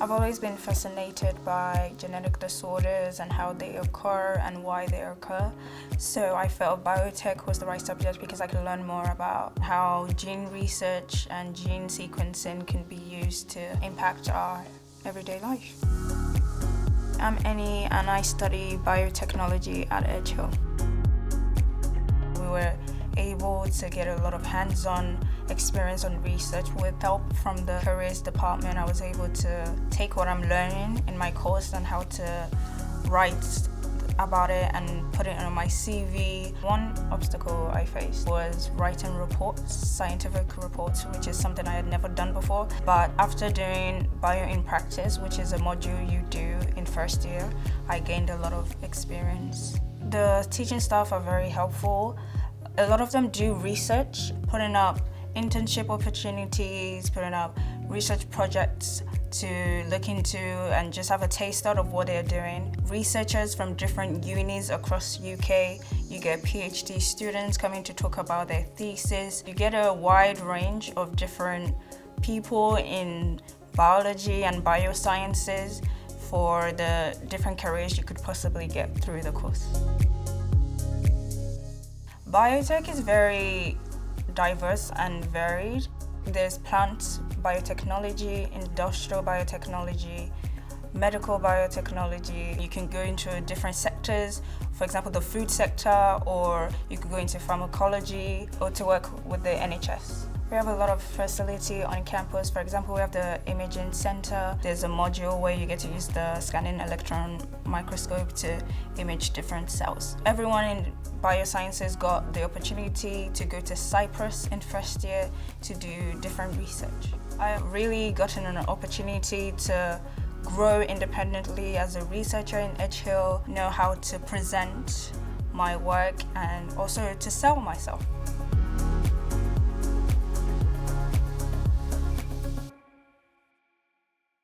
I've always been fascinated by genetic disorders and how they occur and why they occur. So I felt biotech was the right subject because I could learn more about how gene research and gene sequencing can be used to impact our everyday life. I'm Annie and I study biotechnology at Edge Hill. We were able to get a lot of hands-on experience on research. With help from the careers department, I was able to take what I'm learning in my course and how to write about it and put it on my CV. One obstacle I faced was writing reports, scientific reports, which is something I had never done before. But after doing Bio in Practice, which is a module you do in first year, I gained a lot of experience. The teaching staff are very helpful. A lot of them do research, putting up internship opportunities, putting up research projects to look into and just have a taste out of what they're doing. Researchers from different unis across UK, you get PhD students coming to talk about their thesis. You get a wide range of different people in biology and biosciences for the different careers you could possibly get through the course. Biotech is very diverse and varied. There's plant biotechnology, industrial biotechnology, medical biotechnology. You can go into different sectors, for example, the food sector, or you could go into pharmacology or to work with the NHS. We have a lot of facility on campus. For example, we have the imaging center. There's a module where you get to use the scanning electron microscope to image different cells. Everyone in biosciences got the opportunity to go to Cyprus in first year to do different research. I really gotten an opportunity to grow independently as a researcher in Edge Hill, know how to present my work and also to sell myself.